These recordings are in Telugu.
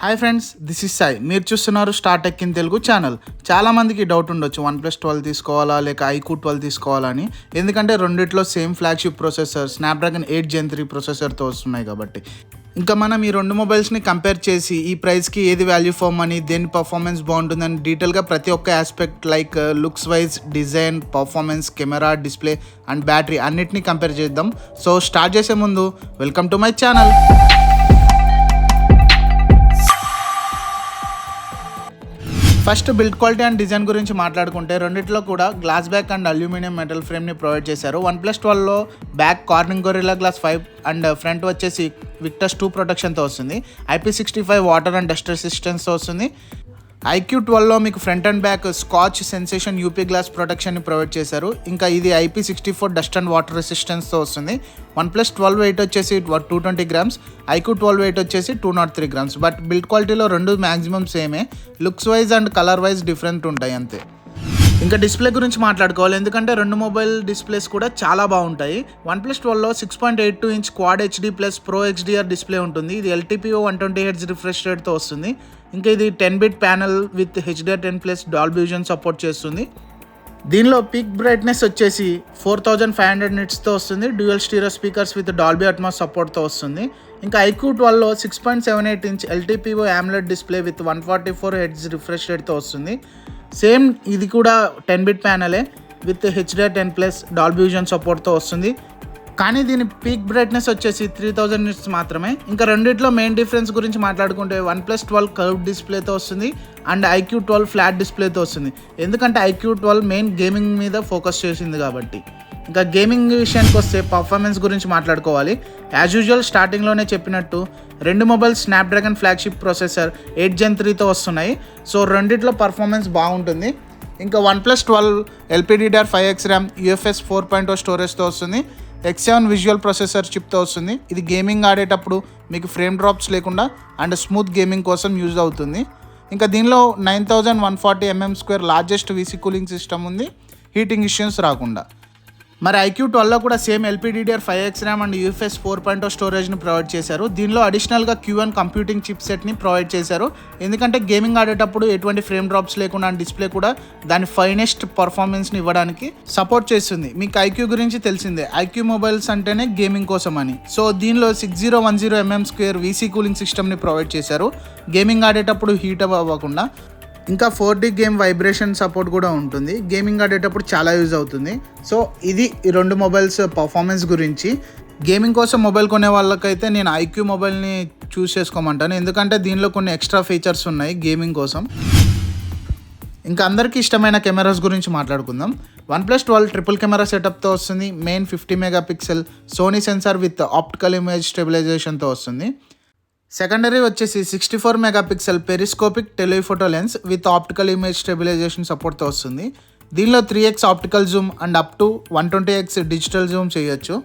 Hi friends, this is Sai. మీరు చూస్తున్నారు star tech in Telugu channel. చాలామందికి డౌట్ ఉండొచ్చు, OnePlus 12 తీసుకోవాలా లేక iQOO 12 తీసుకోవాలా అని. ఎందుకంటే రెండిట్లో same flagship processor Snapdragon 8 Gen 3 ప్రొసెసర్తో వస్తున్నాయి కాబట్టి. ఇంకా మనం ఈ రెండు మొబైల్స్ని కంపేర్ చేసి ఈ ప్రైస్కి ఏది వాల్యూ ఫర్ మనీ, దేని పర్ఫార్మెన్స్ బాగుంటుందని డీటెయిల్గా ప్రతి ఒక్క aspect like looks wise, design, performance, camera, display and battery అన్నిటినీ కంపేర్ చేద్దాం. సో స్టార్ట్ చేసే ముందు welcome to my channel. First build quality and design గురించి మాట్లాడుకుంటే రెండిట్లో కూడా glass back and aluminium metal ఫ్రేమ్ని ప్రొవైడ్ చేశారు. OnePlus 12లో back Corning Gorilla glass 5 and front వచ్చేసి విక్టర్స్ 2 ప్రొటెక్షన్తో వస్తుంది. IP65 వాటర్ అండ్ డస్ట్ రెసిస్టెన్స్తో వస్తుంది. iQOO 12లో మీకు front and back Schott Xensation up glass ప్రొటెక్షన్ని ప్రొవైడ్ చేశారు. ఇంకా ఇది IP64 డస్ట్ అండ్ వాటర్ రెసిస్టెన్స్తో వస్తుంది. OnePlus 12 వెయిట్ వచ్చేసి 220 grams, iQOO 12 వెయిట్ వచ్చేసి 203 grams. బట్ బిల్డ్ క్వాలిటీలో రెండు మ్యాక్సిమం సేమే, looks wise and colour wise different ఉంటాయి అంతే. ఇంకా డిస్ప్లే గురించి మాట్లాడుకోవాలి, ఎందుకంటే రెండు మొబైల్ డిస్ప్లేస్ కూడా చాలా బాగుంటాయి. OnePlus 12లో 6.82 inch quad HD plus pro XDR display ఉంటుంది. ఇది LTPO 120Hz రిఫ్రెష్ రేట్తో వస్తుంది. ఇంకా ఇది 10-bit panel with HDR10+ Dolby Vision support చేస్తుంది. దీనిలో పీక్ బ్రైట్నెస్ వచ్చేసి 4500 nitsతో వస్తుంది. Dual stereo speakers with Dolby Atmos సపోర్ట్తో వస్తుంది. ఇంకా iQOO 12లో 6.78 inch LTPO AMOLED display with 144Hz refresh రేట్తో వస్తుంది. సేమ్ ఇది కూడా 10-bit ప్యానలే with HDR10+ Dolby vision సపోర్ట్తో వస్తుంది. కానీ దీని పీక్ బ్రైట్నెస్ వచ్చేసి 3000 nits మాత్రమే. ఇంకా రెండిట్లో మెయిన్ డిఫరెన్స్ గురించి మాట్లాడుకుంటే OnePlus 12 కర్వ్ డిస్ప్లేతో వస్తుంది అండ్ iQOO 12 ఫ్లాట్ డిస్ప్లేతో వస్తుంది. ఎందుకంటే iQOO 12 మెయిన్ గేమింగ్ మీద ఫోకస్ చేసింది కాబట్టి. ఇంకా గేమింగ్ విషయానికి వస్తే పర్ఫార్మెన్స్ గురించి మాట్లాడుకోవాలి. యాజ్ యూజువల్ స్టార్టింగ్లోనే చెప్పినట్టు రెండు mobile Snapdragon flagship processor 8 Gen 3తో వస్తున్నాయి. సో రెండిట్లో పర్ఫార్మెన్స్ బాగుంటుంది. ఇంకా OnePlus 12 LPDDR5X RAM, UFS 4.0 స్టోరేజ్తో వస్తుంది. X7 విజువల్ ప్రొసెసర్ చిప్తో వస్తుంది. ఇది గేమింగ్ ఆడేటప్పుడు మీకు ఫ్రేమ్ డ్రాప్స్ లేకుండా అండ్ స్మూత్ గేమింగ్ కోసం యూజ్ అవుతుంది. ఇంకా దీనిలో 9140 mm² largest VC cooling system ఉంది, హీటింగ్ ఇష్యూస్ రాకుండా. మరి iQOO 12లో కూడా same LPDDR5X RAM and UFS 4.0 స్టోరేజ్ని ప్రొవైడ్ చేశారు. దీనిలో అడిషనల్గా Q1 కంప్యూటింగ్ చిప్ సెట్ని ప్రొవైడ్ చేశారు. ఎందుకంటే గేమింగ్ ఆడేటప్పుడు ఎటువంటి ఫ్రేమ్ డ్రాప్స్ లేకుండా డిస్ప్లే కూడా దాని ఫైనెస్ట్ పర్ఫార్మెన్స్ని ఇవ్వడానికి సపోర్ట్ చేస్తుంది. మీకు iQOO గురించి తెలిసిందే, iQOO మొబైల్స్ అంటేనే గేమింగ్ కోసం అని. సో దీనిలో 6010 mm² VC కూలింగ్ సిస్టమ్ని ప్రొవైడ్ చేశారు, గేమింగ్ ఆడేటప్పుడు హీట్ అవ్వకుండా. ఇంకా 4D గేమ్ వైబ్రేషన్ సపోర్ట్ కూడా ఉంటుంది, గేమింగ్ ఆడేటప్పుడు చాలా యూజ్ అవుతుంది. సో ఇది ఈ రెండు మొబైల్స్ పర్ఫార్మెన్స్ గురించి. గేమింగ్ కోసం మొబైల్ కొనే వాళ్ళకైతే నేను iQOO మొబైల్ని చూస్ చేసుకోమంటాను, ఎందుకంటే దీనిలో కొన్ని ఎక్స్ట్రా ఫీచర్స్ ఉన్నాయి గేమింగ్ కోసం. ఇంకా అందరికీ ఇష్టమైన కెమెరాస్ గురించి మాట్లాడుకుందాం. OnePlus 12 ట్రిపుల్ కెమెరా సెటప్తో వస్తుంది. Main 50 MP Sony sensor with optical image స్టెబిలైజేషన్తో వస్తుంది. సెకండరీ వచ్చేసి 64 MP periscopic telephoto lens with optical image stabilisation సపోర్ట్తో వస్తుంది. దీనిలో 3x optical zoom and up to 120x digital zoom చేయొచ్చు.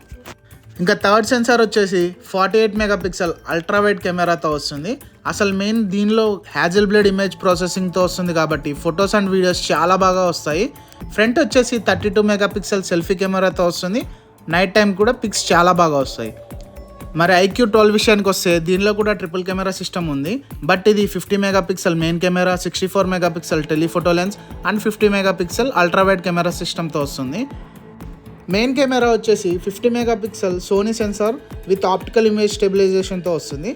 ఇంకా థర్డ్ సెన్సార్ వచ్చేసి 48 MP అల్ట్రా వైడ్ కెమెరాతో వస్తుంది. అసలు మెయిన్ దీనిలో హ్యాజల్ బ్లేడ్ ఇమేజ్ ప్రాసెసింగ్తో వస్తుంది కాబట్టి ఫొటోస్ అండ్ వీడియోస్ చాలా బాగా వస్తాయి. ఫ్రంట్ వచ్చేసి 32 MP సెల్ఫీ కెమెరాతో వస్తుంది. నైట్ టైం కూడా పిక్స్ చాలా బాగా వస్తాయి. మరి iQOO 12 విషయానికి వస్తే దీనిలో కూడా ట్రిపుల్ కెమెరా సిస్టమ్ ఉంది. బట్ ఇది 50 MP main camera, 64 MP telephoto lens and 50 MP ultra wide camera సిస్టమ్తో వస్తుంది. మెయిన్ కెమెరా వచ్చేసి 50 MP Sony sensor with optical image స్టెబిలైజేషన్తో వస్తుంది.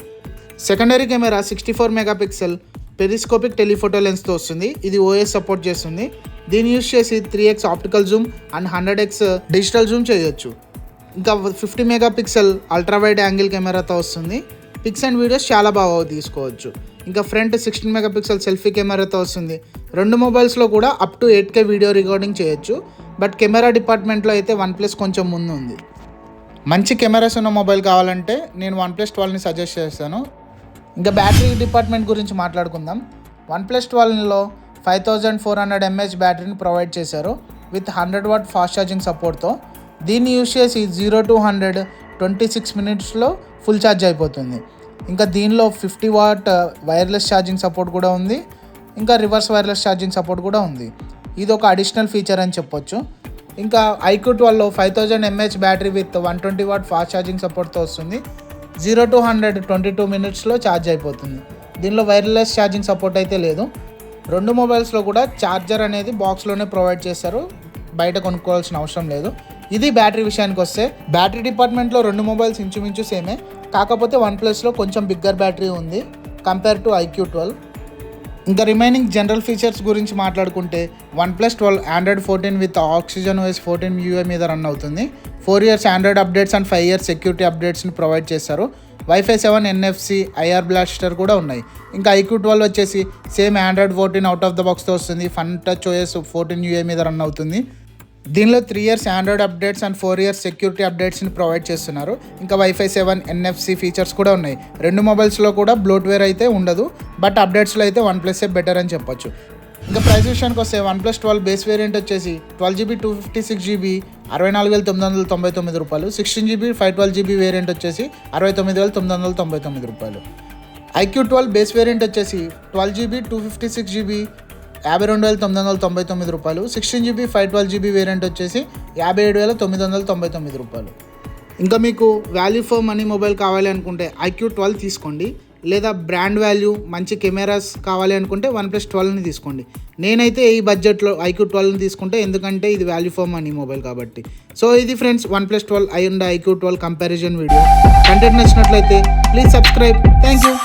Secondary camera 64 MP periscopic telephoto లెన్స్తో వస్తుంది. ఇది OS సపోర్ట్ చేస్తుంది. దీన్ని యూజ్ చేసి 3x optical zoom and 100x digital zoom చేయొచ్చు. ఇంకా 50 MP అల్ట్రా వైడ్ యాంగిల్ కెమెరాతో వస్తుంది. పిక్స్ అండ్ వీడియోస్ చాలా బాగా తీసుకోవచ్చు. ఇంకా ఫ్రంట్ 16 MP సెల్ఫీ కెమెరాతో వస్తుంది. రెండు మొబైల్స్లో కూడా up to 8K video recording చేయొచ్చు. బట్ కెమెరా డిపార్ట్మెంట్లో అయితే OnePlus కొంచెం ముందు ఉంది. మంచి కెమెరాస్ ఉన్న మొబైల్ కావాలంటే నేను OnePlus 12ని సజెస్ట్ చేస్తాను. ఇంకా బ్యాటరీ డిపార్ట్మెంట్ గురించి మాట్లాడుకుందాం. OnePlus 12లో 5400 mAh బ్యాటరీని ప్రొవైడ్ చేశారు విత్ 100W ఫాస్ట్ ఛార్జింగ్ సపోర్ట్తో. దీన్ని యూజ్ చేసి 0 to 100 26 minutesలో ఫుల్ ఛార్జ్ అయిపోతుంది. ఇంకా దీనిలో 50W వైర్లెస్ ఛార్జింగ్ సపోర్ట్ కూడా ఉంది. ఇంకా రివర్స్ వైర్లెస్ ఛార్జింగ్ సపోర్ట్ కూడా ఉంది. ఇది ఒక అడిషనల్ ఫీచర్ అని చెప్పొచ్చు. ఇంకా iQOO 12లో 5000 mAh battery with 120W fast charging సపోర్ట్తో వస్తుంది. 0 to 100 22 minutesలో ఛార్జ్ అయిపోతుంది. దీనిలో వైర్లెస్ ఛార్జింగ్ సపోర్ట్ అయితే లేదు. రెండు మొబైల్స్లో కూడా ఛార్జర్ అనేది బాక్స్లోనే ప్రొవైడ్ చేస్తారు, బయట కొనుక్కోవాల్సిన అవసరం లేదు. ఇది బ్యాటరీ విషయానికి వస్తే బ్యాటరీ డిపార్ట్మెంట్లో రెండు మొబైల్స్ ఇంచుమించు సేమే, కాకపోతే వన్ప్లస్లో కొంచెం బిగ్గర్ బ్యాటరీ ఉంది కంపేర్ టు iQOO 12. ఇంకా రిమైనింగ్ జనరల్ ఫీచర్స్ గురించి మాట్లాడుకుంటే OnePlus 12 Android 14 with OxygenOS 14 UI మీద రన్ అవుతుంది. 4 years Android updates and 5 years security అప్డేట్స్ని ప్రొవైడ్ చేస్తారు. Wi-Fi 7 NFC IR బ్లాస్టర్ కూడా ఉన్నాయి. ఇంకా iQOO 12 వచ్చేసి same Android 14 out of the బాక్స్తో వస్తుంది. FunTouchOS 14 UI మీద రన్ అవుతుంది. దీనిలో 3 years Android updates and 4 years security అప్డేట్స్ని ప్రొవైడ్ చేస్తున్నారు. ఇంకా Wi-Fi 7 NFC ఫీచర్స్ కూడా ఉన్నాయి. రెండు మొబైల్స్లో కూడా బ్లోట్వేర్ అయితే ఉండదు, బట్ అప్డేట్స్లో అయితే OnePlus బెటర్ అని చెప్పొచ్చు. ఇంకా ప్రైస్ విషయానికి వస్తే OnePlus 12 బేస్ వేరియంట్ వచ్చేసి 12GB 256GB 64,999 రూపాయలు. 16GB 512GB వేరియంట్ వచ్చేసి 69,999 రూపాయలు. iQOO 12 బేస్ వేరియంట్ వచ్చేసి 12GB 256GB 52,999 రూపాయలు. 16GB 512GB వేరియంట్ వచ్చేసి 57,999 రూపాయలు. ఇంకా మీకు వాల్యూ ఫర్ మనీ మొబైల్ కావాలి అనుకుంటే iQOO 12 తీసుకోండి, లేదా బ్రాండ్ వాల్యూ మంచి కెమెరాస్ కావాలి అనుకుంటే OnePlus 12ని తీసుకోండి. నేనైతే ఈ బడ్జెట్లో iQOO 12ని తీసుకుంటే, ఎందుకంటే ఇది వాల్యూ ఫర్ మనీ మొబైల్ కాబట్టి. సో ఇది friends OnePlus 12 and iQOO 12 comparison video. Content నచ్చినట్లయితే ప్లీజ్ సబ్స్క్రైబ్. Thank you.